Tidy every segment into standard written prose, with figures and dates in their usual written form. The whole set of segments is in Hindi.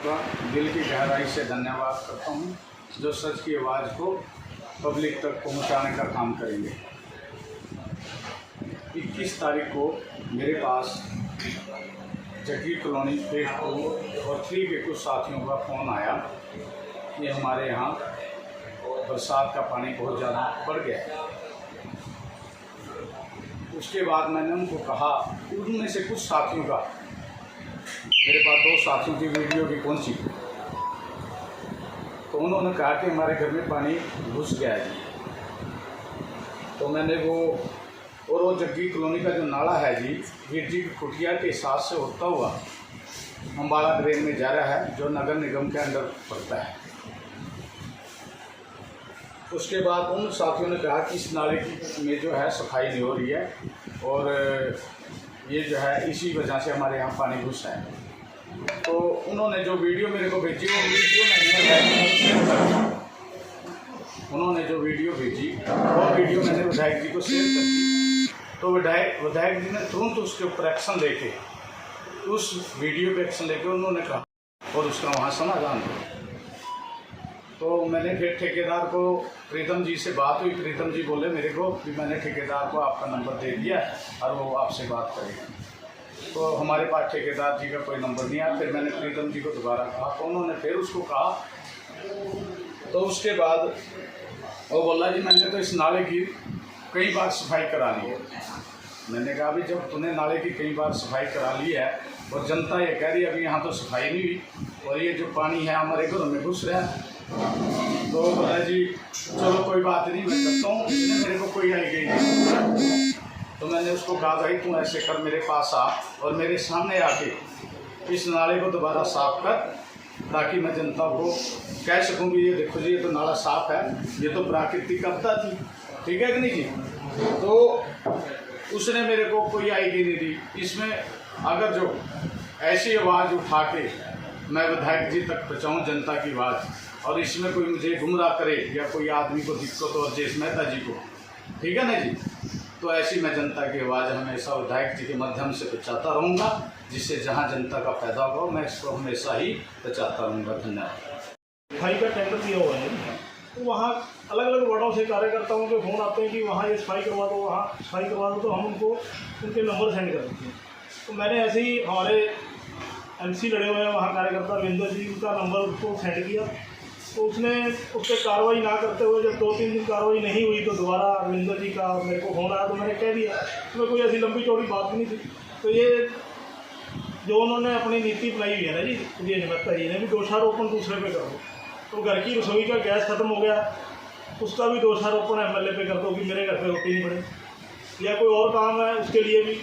दिल की गहराई से धन्यवाद करता हूँ जो सच की आवाज़ को पब्लिक तक पहुँचाने का काम करेंगे। 21 तारीख को मेरे पास जग्गी कॉलोनी फेज 2 और 3 के कुछ साथियों का फ़ोन आया कि हमारे यहाँ बरसात का पानी बहुत ज़्यादा बढ़ गया है। उसके बाद मैंने उनको कहा, उनमें से कुछ साथियों का मेरे पास 2 साथियों की वीडियो भी पहुंची, तो उन्होंने कहा कि हमारे घर में पानी घुस गया है। तो मैंने वो जग्गी कॉलोनी का जो नाला है जी, वीर जी की कुटिया के साथ से होता हुआ अम्बाला ड्रेन में जा रहा है, जो नगर निगम के अंदर पड़ता है। उसके बाद उन साथियों ने कहा कि इस नाले की में जो है सफाई नहीं हो रही है और ये जो है इसी वजह से हमारे यहाँ पानी घुस है। तो उन्होंने जो वीडियो मेरे को भेजी, वो वीडियो मैंने विधायक जी को शेयर कर दी। तो विधायक जी ने तुरंत उसके ऊपर एक्शन लेके, उस वीडियो पे एक्शन लेके उन्होंने कहा और उसका वहाँ समाधान हुआ। तो मैंने फिर ठेकेदार को, प्रीतम जी से बात हुई, प्रीतम जी बोले मेरे को कि मैंने ठेकेदार को आपका नंबर दे दिया और वो आपसे बात करेगा। तो हमारे पास ठेकेदार जी का कोई नंबर नहीं आया। फिर मैंने प्रीतम जी को दोबारा कहा, तो उन्होंने फिर उसको कहा। तो उसके बाद वो बोला जी मैंने तो इस नाले की कई बार सफाई करा ली है। मैंने कहा अभी जब तूने नाले की कई बार सफाई करा ली है और जनता ये कह रही है अभी यहाँ तो सफाई नहीं हुई और ये जो पानी है हमारे घरों में घुस रहा है, तो बोला जी चलो कोई बात नहीं, मैं करता हूँ। इसने मेरे को कोई आई गई नहीं। तो मैंने उसको कहा भाई तू ऐसे कर, मेरे पास आ और मेरे सामने आके इस नाले को दोबारा साफ़ कर, ताकि मैं जनता को कह सकूँ कि ये देखो जी ये तो नाला साफ़ है, ये तो प्राकृतिक आपदा थी, ठीक है कि नहीं जी। तो उसने मेरे को कोई आईडी नहीं दी। इसमें अगर जो ऐसी आवाज़ उठा के मैं विधायक जी तक पहुँचाऊँ जनता की आवाज़, और इसमें कोई मुझे गुमराह करे या कोई आदमी को दिक्कत हो, जैसे मेहता जी को, ठीक है ना जी, तो ऐसी मैं जनता की आवाज़ हमेशा विधायक जी के माध्यम से पहुँचाता रहूँगा, जिससे जहाँ जनता का फायदा होगा मैं इसको हमेशा ही पहुँचाता रहूँगा। धन्यवाद। सफाई का टेंडर दिया हुआ है, तो वहाँ अलग अलग वार्डों से कार्यकर्ताओं के फ़ोन आते हैं कि वहाँ ये सफाई करवा दो, वहाँ सफाई करवा दो, तो हम उनको उनके नंबर सेंड कर देते हैं। तो मैंने ऐसे ही हमारे MC लड़े हुए हैं वहाँ कार्यकर्ता रविंदर जी, उनका नंबर उसको सेंड किया। तो उसने उस पर कार्रवाई ना करते हुए जब 2-3 दिन कार्रवाई नहीं हुई तो दोबारा रविंदर जी का मेरे को फ़ोन आया। तो मैंने कह दिया, उसमें कोई ऐसी लंबी चौड़ी बात नहीं थी। तो ये जो उन्होंने अपनी नीति बनाई हुई है ना जी, ये मेहता जी ने भी दोषारोपण दूसरे पे कर दो। तो घर की रसोई का गैस ख़त्म हो गया, उसका भी दोषारोपण MLA पे कर दो कि मेरे घर पे रोटी नहीं बने, या कोई और काम है उसके लिए भी।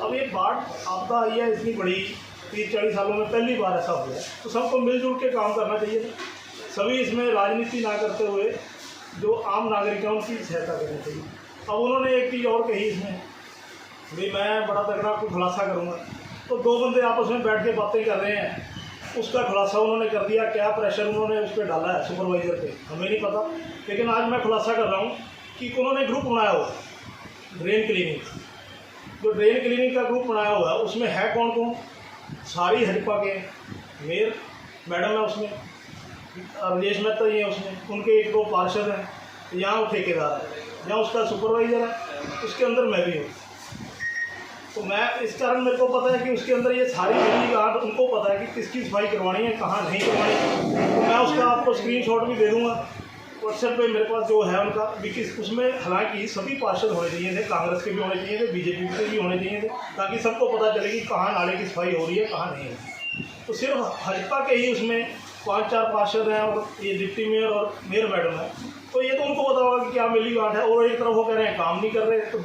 अब ये बाढ़ आपदा आई है इतनी बड़ी, 30-40 सालों में पहली बार ऐसा हो गया। तो सबको मिलजुल के काम करना चाहिए, सभी इसमें राजनीति ना करते हुए जो आम नागरिक हैं उनकी सहायता करनी चाहिए। अब उन्होंने एक चीज़ और कही इसमें, भाई मैं बड़ा तगड़ा आपको खुलासा करूँगा। तो 2 बंदे आपस में बैठ के बातें कर रहे हैं, उसका खुलासा उन्होंने कर दिया। क्या प्रेशर उन्होंने उस पर डाला है सुपरवाइज़र पे हमें नहीं पता, लेकिन आज मैं खुलासा कर रहा हूँ कि उन्होंने ग्रुप बनाया हुआ ड्रेन क्लीनिंग, जो ड्रेन क्लीनिंग का ग्रुप बनाया हुआ है उसमें है कौन कौन, सारी हरिपा के मेयर मैडम है उसमें, राजेश मेहता जी है उसमें, उनके 1-2 पार्षद हैं, यहाँ वो ठेकेदार है, यहाँ उसका सुपरवाइज़र है, उसके अंदर मैं भी हूँ। तो मैं इस कारण मेरे को पता है कि उसके अंदर ये सारी मेरी गांठ, उनको पता है कि किसकी सफाई करवानी है, कहाँ नहीं करवानी। तो मैं उसका आपको स्क्रीनशॉट भी दे दूँगा व्हाट्सएप पे, मेरे पास जो है उनका भी। उसमें हालांकि सभी पार्षद होने चाहिए थे, कांग्रेस के भी होने चाहिए थे, BJP के भी होने चाहिए थे, ताकि सबको पता चले कि कहाँ नाले की सफाई हो रही है, कहाँ नहीं है। तो सिर्फ हरिपा के ही उसमें 5-4 पार्षद हैं और ये डिप्टी मेयर और मेयर मैडम है। तो ये तो उनको पता होगा कि क्या मिली बात है। और एक तरफ वो कह रहे हैं काम नहीं कर रहे, तो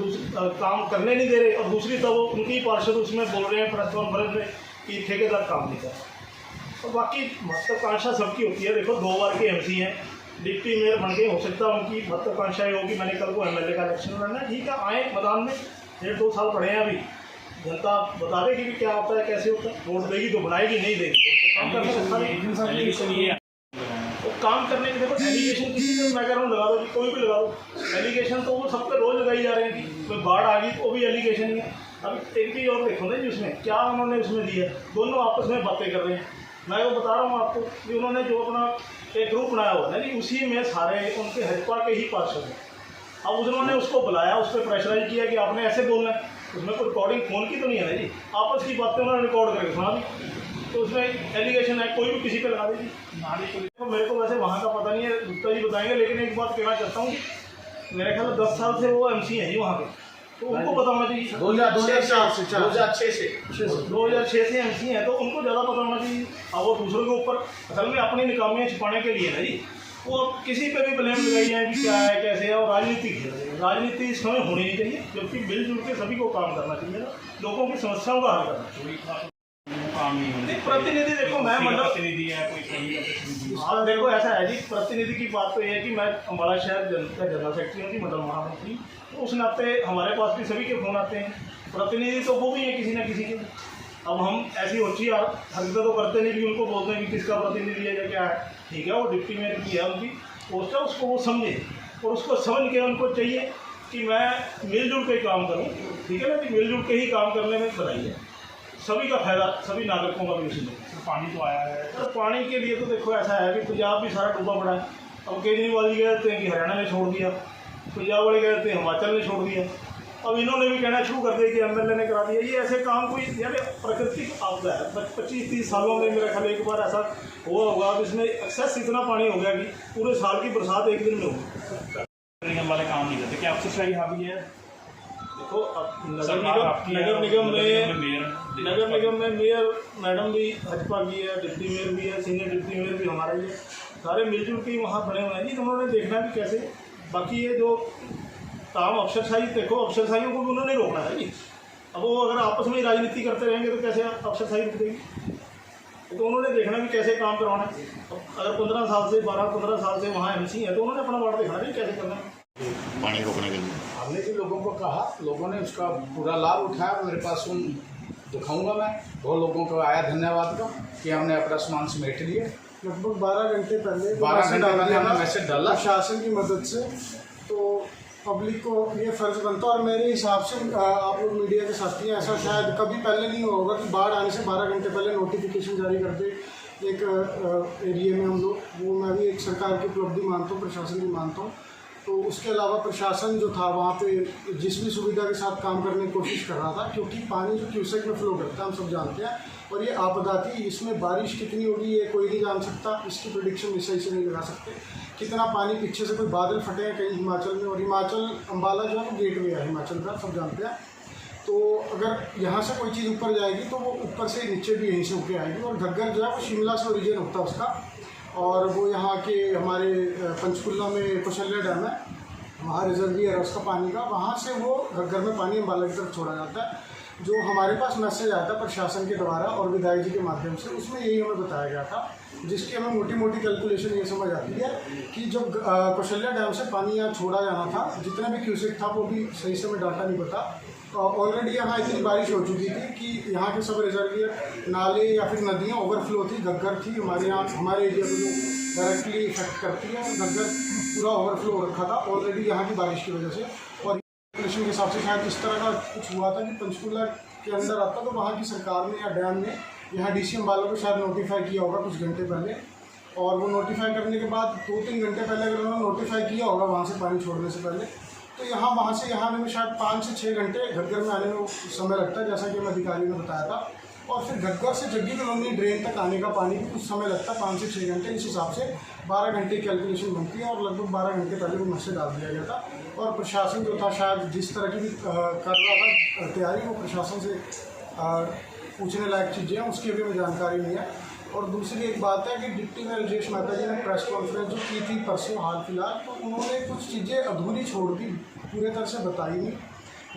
काम करने नहीं दे रहे, और दूसरी तरफ उनकी पार्षद उसमें बोल रहे हैं प्रेस कॉन्फ्रेंस में कि ठेकेदार काम नहीं कर रहे। तो बाकी महत्वाकांक्षा सबकी होती है। देखो 2 बार के MC हैं, डिप्टी मेयर बन के, हो सकता है उनकी महत्वाकांक्षा ये होगी मैंने कल को MLA का इलेक्शन लड़ना है, ठीक है, आए मैदान में, 1.5-2 साल पड़े हैं अभी, जनता बता देगी कि क्या होता है, कैसे होता है। वोट देगी तो बनाएगी, नहीं देगी काम करने से वो काम करने के। देखो एलिगेशन किसी से मैं कह रहा हूँ लगा दो जी, कोई भी लगा दो एलिगेशन, तो वो सब पे रोज़ लगाई जा रहे हैं कि कोई बाढ़ आ गई तो वो भी एलिगेशन ही है। अब एक चीज़ और देखो ना जी, उसमें क्या उन्होंने उसमें दिया, दोनों आपस में बातें कर रहे हैं। मैं वो बता रहा हूँ आपको कि उन्होंने जो अपना एक ग्रुप बनाया हुआ है ना, उसी में सारे उनके हजपा के ही पार्षद हैं। अब उन्होंने उसको बुलाया, उस पर प्रेशराइज किया कि आपने ऐसे बोलना है। उसमें कोई रिकॉर्डिंग फ़ोन की तो नहीं है ना जी, आपस की बातें उन्होंने रिकॉर्ड करके सुना दी, तो उसमें एलिगेशन है, कोई भी किसी पे लगा देगी। तो मेरे को वैसे वहाँ का पता नहीं है, गुप्ता जी बताएंगे, लेकिन एक बात कहना चाहता हूँ, मेरे ख्याल 10 साल से वो MC हैं जी वहाँ पे, तो उनको पता होना चाहिए। 2006 से MC हैं, तो उनको ज़्यादा पता होना चाहिए। अब वो दूसरों के ऊपर असल में अपनी निकामियाँ छिपाने के लिए ना जी, वो अब किसी पे भी ब्लेम लगाई जाए कि क्या है कैसे है, और राजनीति खेल रही है। राजनीति इस समय होनी नहीं चाहिए, जबकि मिलजुल के सभी को काम करना चाहिए ना, लोगों की समस्याओं का हल करना चाहिए। प्रतिनिधि देखो, मैं मंडल प्रतिनिधि है, कोई हाँ देखो ऐसा है जी, प्रतिनिधि की बात तो ये है कि मैं अम्बाला शहर का जनरल सेक्रेटरी हूँ जी, मंडल महामंत्री, तो उस नाते हमारे पास भी सभी के फ़ोन आते हैं। प्रतिनिधि तो वो भी है किसी न किसी के। अब हम ऐसी अच्छी हरकतें तो करते नहीं कि उनको बोलते हैं कि किसका प्रतिनिधि है या क्या है। ठीक है, वो डिप्टी मेयर की है उनकी पोस्ट है, उसको वो समझे, और उसको समझ के उनको चाहिए कि मैं मिलजुल के काम करूँ। ठीक है ना कि मिलजुल के ही काम करने में बधाई है, सभी का फायदा, सभी नागरिकों का भी उसी में। पानी तो आया है सर, पानी के लिए तो देखो ऐसा है कि पंजाब भी सारा डूबा पड़ा है। अब केजरीवाल जी कहते हैं कि हरियाणा ने छोड़ दिया, पंजाब वाले कहते हैं हिमाचल ने छोड़ दिया, अब इन्होंने भी कहना शुरू कर दिया कि MLA ने करा दिया। ये ऐसे काम कोई यानी प्राकृतिक आपदा है। 25-30 सालों में मेरा ख्याल एक बार ऐसा हुआ होगा कि इसमें एक्सेस इतना पानी हो गया कि पूरे साल की बरसात एक दिन में हो। निगम वाले काम नहीं करते, क्या अफसरशाही हावी है? देखो अब नगर निगम में मेयर मैडम भी भाजपा की है, डिप्टी मेयर भी है, सीनियर डिप्टी मेयर भी हमारे लिए, सारे मिलजुल के वहाँ बने हुए हैं जी। तो उन्होंने देखना भी कैसे, बाकी ये जो काम अफसरशाही, देखो अफसरशाहियों को भी उन्होंने रोकना है जी। अब वो अगर आपस में ही राजनीति करते रहेंगे तो कैसे अफसरशाही रुक देगी? तो उन्होंने देखना भी कैसे काम करवाना है। अगर 15 साल से 12-15 साल से वहाँ MC है तो उन्होंने अपना वार्ड देखना है कैसे करना है पानी रोकने के लिए। हमने भी लोगों को कहा, लोगों ने उसका पूरा लाभ उठाया। मेरे पास सुन दिखाऊंगा मैं, बहुत लोगों को आया धन्यवाद का कि हमने अपना सामान समेट लिया। लगभग 12 घंटे पहले हमने मैसेज डाला प्रशासन की मदद से, तो पब्लिक को ये फ़र्ज़ बनता है। और मेरे हिसाब से आप लोग मीडिया के साथी हैं, ऐसा शायद कभी पहले नहीं हुआ होगा कि बाढ़ आने से 12 घंटे पहले नोटिफिकेशन जारी कर दे एक एरिया में हम लोग। वो मैं भी एक सरकार की उपलब्धि मानता हूँ, प्रशासन की मानता हूँ। तो उसके अलावा प्रशासन जो था वहाँ पे जिस भी सुविधा के साथ काम करने की कोशिश कर रहा था, क्योंकि पानी जो क्यूसेक में फ्लो करता है हम सब जानते हैं, और ये आपदा थी। इसमें बारिश कितनी होगी ये कोई नहीं जान सकता, इसकी प्रेडिक्शन सही से नहीं लगा सकते। कितना पानी पीछे से कोई बादल फटे हैं कहीं हिमाचल में, और हिमाचल अम्बाला जो है वो गेटवे है हिमाचल का, सब जानते हैं। तो अगर यहाँ से कोई चीज़ ऊपर जाएगी तो वो ऊपर से नीचे भी यहीं से होके आएगी। और घग्गर जो है वो शिमला से ओरिजिन होता है उसका, और वो यहाँ के हमारे पंचकुला में कौशल्या डैम है, वहाँ रिजर्वियर है उसका पानी का, वहाँ से वो घग्गर में पानी अम्बाला की तरफ छोड़ा जाता है। जो हमारे पास मैसेज आया था प्रशासन के द्वारा और विधायक जी के माध्यम से, उसमें यही हमें बताया गया था, जिसकी हमें मोटी मोटी कैलकुलेशन ये समझ आती है कि जब कौशल्या डैम से पानी यहाँ छोड़ा जाना था, जितना भी क्यूसेक था वो भी सही से हमें डाटा नहीं पता। ऑलरेडी यहाँ इतनी बारिश हो चुकी थी कि यहाँ के सब रिजर्वियर, नाले या फिर नदियाँ ओवरफ्लो थी। घग्गर थी हमारे यहाँ, हमारे एरिया में जो डायरेक्टली इफेक्ट करती है, घग्गर पूरा ओवरफ्लो हो रखा था ऑलरेडी यहाँ की बारिश की वजह से। और कैलकुलेशन के हिसाब से शायद इस तरह का कुछ हुआ था कि पंचकुला के अंदर आता, तो वहाँ की सरकार ने या डैम ने यहाँ DC अम्बाला को शायद नोटिफाई किया होगा कुछ घंटे पहले, और वो नोटिफाई करने के बाद 2-3 घंटे पहले अगर उन्होंने नोटिफाई किया होगा वहाँ से पानी छोड़ने से पहले, तो यहाँ वहाँ से यहाँ आने में शायद 5 से 6 घंटे घग्गर में आने में समय लगता है, जैसा कि हमें अधिकारी ने बताया था। और फिर घग्गर से जग्गी कॉलोनी ड्रेन तक आने का पानी भी कुछ समय लगता है, 5 से 6 घंटे। इस हिसाब से 12 घंटे की कैलकुलेशन बनती है, और लगभग 12 घंटे पहले वो मैसेज डाल दिया गया था। और प्रशासन जो था शायद जिस तरह की भी कर रहा था तैयारी, वो प्रशासन से पूछने लायक चीज़ें हैं, उसकी अभी हमें जानकारी नहीं है। और दूसरी एक बात है कि डिप्टी मेयर राजेश मेहता जी ने प्रेस कॉन्फ्रेंस जो की थी परसों हाल फिलहाल, तो उन्होंने कुछ चीज़ें अधूरी छोड़ दी, पूरे तरह से बताई नहीं,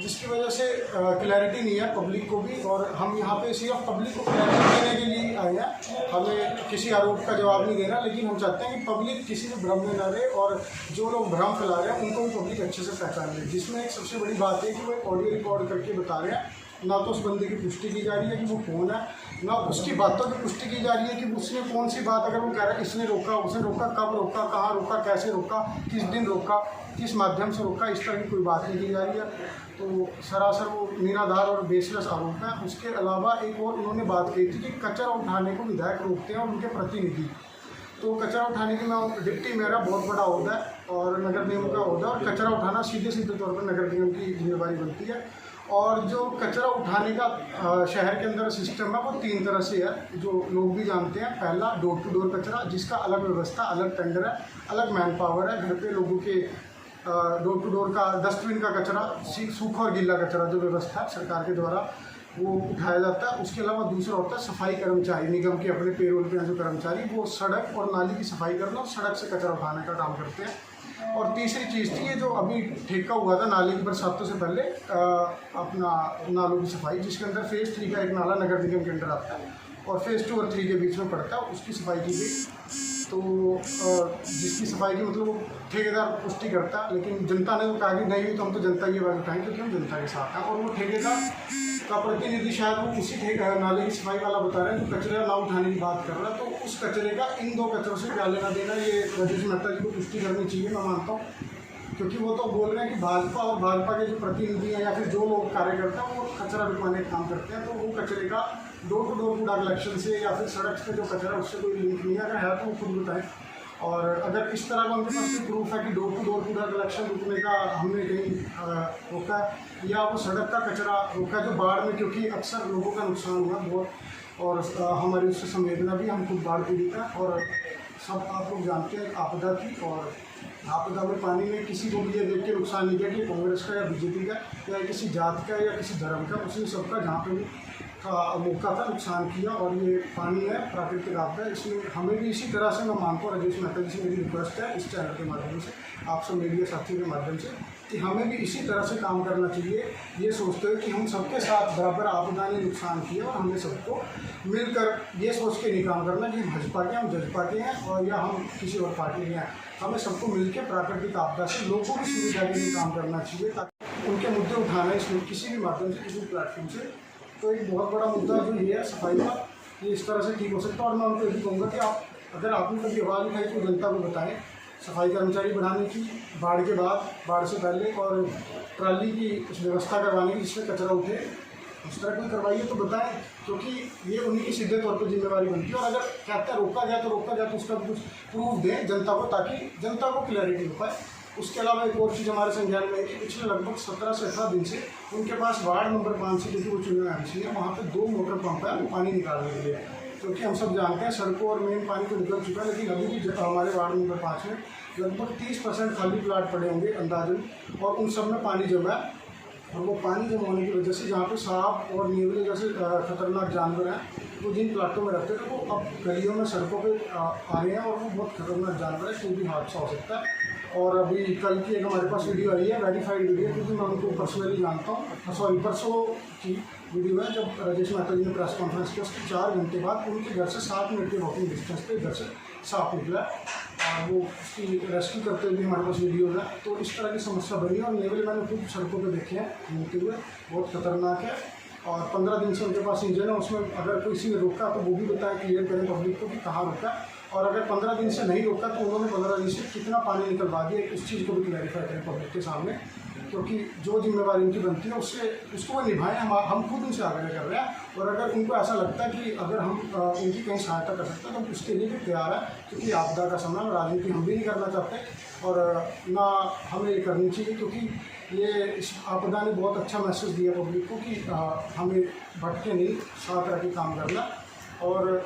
जिसकी वजह से क्लैरिटी नहीं है पब्लिक को भी। और हम यहाँ पे सिर्फ पब्लिक को क्लैरिटी देने के लिए आए हैं, हमें किसी आरोप का जवाब नहीं देना, लेकिन हम चाहते हैं कि पब्लिक किसी भी भ्रम में न रहे, और जो लोग भ्रम फैला रहे हैं उनको भी पब्लिक अच्छे से पहचान ले। जिसमें एक सबसे बड़ी बात है कि वो ऑडियो रिकॉर्ड करके बता रहे हैं ना तो उस बंदे की पुष्टि की जा रही है कि वो कौन है, ना उसकी बातों की पुष्टि की जा रही है कि उसने कौन सी बात, अगर वो कह रहा है इसने रोका, उसने रोका, कब रोका, कहाँ रोका, कैसे रोका, किस दिन रोका, किस माध्यम से रोका, इस तरह की कोई बात नहीं की जा रही है। तो सरासर वो निराधार और बेसलेस आरोप है। उसके अलावा एक और उन्होंने बात कही थी कि कचरा उठाने को विधायक रोकते हैं और उनके प्रतिनिधि। तो कचरा उठाने की मैं डिप्टी मेरा बहुत बड़ा ओहदा है और नगर निगम का ओहदा, और कचरा उठाना सीधे तौर पर नगर निगम की जिम्मेवारी बनती है। और जो कचरा उठाने का शहर के अंदर सिस्टम है वो 3 तरह से है, जो लोग भी जानते हैं। पहला डोर टू डोर कचरा, जिसका अलग व्यवस्था, अलग टेंडर है, अलग मैन पावर है। घर पे लोगों के डोर टू डोर का डस्टबिन का कचरा, सूखा और गीला कचरा जो व्यवस्था है सरकार के द्वारा वो उठाया जाता है। उसके अलावा दूसरा होता है सफाई कर्मचारी, निगम के अपने पेरोल पे हैं जो कर्मचारी, वो सड़क और नाली की सफाई करना और सड़क से कचरा उठाने का काम करते हैं। और तीसरी चीज़ थी ये जो अभी ठेका हुआ था नाली की बरसातों से पहले, अपना नालों की सफाई, जिसके अंदर फेज़ 3 का एक नाला नगर निगम के अंदर आता है और फेज़ 2 और 3 के बीच में पड़ता है, उसकी सफाई की गई। तो जिसकी सफाई की मतलब वो ठेकेदार पुष्टि करता है, लेकिन जनता ने तो कहा कि नहीं हुई तो हम तो जनता की आवाज़ उठाएंगे, क्योंकि हम जनता के साथ हैं। और वो ठेकेदार का प्रतिनिधि शायद वो उसी नाले की सफाई वाला बता रहे हैं जो कचरा ना उठाने की बात कर रहा है। तो उस कचरे का इन 2 कचरों से क्या लेना देना, ये राजेश मेहता जी को पुष्टि करनी चाहिए, मैं मानता हूँ। क्योंकि वो तो बोल रहे हैं कि भाजपा और भाजपा के जो प्रतिनिधि हैं या फिर जो लोग कार्यकर्ता हैं वो कचरा बिकवाने का काम करते हैं, तो वो कचरे का डोर टू डोर कूड़ा कलेक्शन से या फिर सड़क पे जो कचरा उससे कोई लिंक नहीं है। अगर है तो वो खुद बताएं। और अगर इस तरह का उनके पास कोई प्रूफ है कि डोर टू डोर कूड़ा कलेक्शन रुकने का हमने कहीं रोका है या वो सड़क का कचरा रोका है जो बाढ़ में, क्योंकि अक्सर लोगों का नुकसान हुआ बहुत, और हमारी उससे संवेदना भी, हम खुद बाढ़ पीड़ित हैं और सब आप लोग जानते हैं आपदा थी। और आपदा में पानी में किसी को भी ये देख के नुकसान नहीं किया कि कांग्रेस का या बीजेपी का या किसी जात का या किसी धर्म का, उसने सबका जहाँ पे भी मौका था नुकसान किया। और ये पानी है प्राकृतिक आपदा, इसमें हमें भी इसी तरह से, मैं मानता हूँ राजेश मेहता जी से मेरी रिक्वेस्ट है इस चैनल के माध्यम से, आप सब मीडिया साथियों के माध्यम से, कि हमें भी इसी तरह से काम करना चाहिए। ये सोचते हुए कि हम सबके साथ बराबर आपदा ने नुकसान किया और हमने सबको मिलकर ये सोच के नहीं काम करना कि हम भाजपा के, हम जजपा के हैं और या हम किसी और पार्टी के हैं। हमें सबको मिलकर प्राकृतिक आपदा से लोगों की सुविधा के लिए काम करना चाहिए, ताकि उनके मुद्दे उठाना इसमें किसी भी माध्यम से, किसी भी प्लेटफॉर्म से। तो एक बहुत बड़ा मुद्दा जो ये है सफाई का, ये इस तरह से ठीक हो सकता है। और मैं उनको यही कहूँगा कि आप अगर आपने कभी आवाज़ उठाई तो जनता को बताएं, सफाई कर्मचारी बढ़ाने की, बाढ़ के बाद, बाढ़ से पहले, और ट्राली की व्यवस्था करवाने की जिसमें कचरा उठे, उस तरह कोई करवाइए तो बताएं, क्योंकि ये उन्हीं की सीधे तौर पर जिम्मेवारी बनती है। और अगर कहते हैं रोका गया तो उसका कुछ प्रूफ दें जनता को, ताकि जनता को क्लैरिटी हो पाए। उसके अलावा एक और चीज़ हमारे संज्ञान में है कि पिछले लगभग 17 से 18 दिन से उनके पास वार्ड नंबर 5 से जो वो चुने एमसी है, वहाँ पे 2 मोटर पंप है पानी निकालने के लिए। क्योंकि हम सब जानते हैं सड़कों और मेन पानी तो निकल चुका है, लेकिन अभी भी हमारे वार्ड नंबर 5 में लगभग 30% खाली प्लाट पड़े होंगे अंदाजन, और उन सब में पानी जमा है। और वो पानी जमा होने की वजह से जहाँ पे सांप और नेवले जैसे खतरनाक जानवर हैं, वो जिन प्लाटों में रहते थे वो अब गलियों में, सड़कों पे आ रहे हैं, और वो बहुत खतरनाक जानवर है, कोई भी हादसा हो सकता है। और अभी कल की एक हमारे पास वीडियो आई है, वेरीफाइड वीडियो, क्योंकि मैं उनको पर्सनली जानता हूँ। सॉरी, परसों की वीडियो है जब राजेश मेहता जी ने प्रेस कॉन्फ्रेंस किया, उसके 4 घंटे बाद उनके घर से 7 मिनट के वॉकिंग डिस्टेंस पे घर से सांप निकला, और वो उसकी रेस्क्यू करते हुए भी हमारे पास वीडियो है। तो इस तरह की समस्या बनी है, और नेवले मैंने खुद सड़कों पर देखे हैं घूमते हुए, बहुत खतरनाक है। और 15 दिन से उनके पास इंजन है, उसमें अगर किसी ने रोका तो वो भी बताया, क्लियर करें पब्लिक को कि कहाँ रोका। और अगर 15 दिन से नहीं रोका तो उन्होंने 15 दिन से कितना पानी निकलवा दिया, उस चीज़ को भी क्लैरिफाई करें पब्लिक के सामने, क्योंकि जो जिम्मेवारी उनकी बनती है उसको वो निभाएं। हम खुद उनसे आग्रह कर रहे हैं। और अगर उनको ऐसा लगता है कि अगर हम उनकी कहीं सहायता कर सकते हैं तो उसके लिए भी तैयार है, क्योंकि आपदा का समय, राजनीति हम भी नहीं करना चाहते और ना हमें ये करनी चाहिए, क्योंकि ये इस आपदा ने बहुत अच्छा मैसेज दिया पब्लिक को कि हमें भटके नहीं, साथ रह के काम करना। और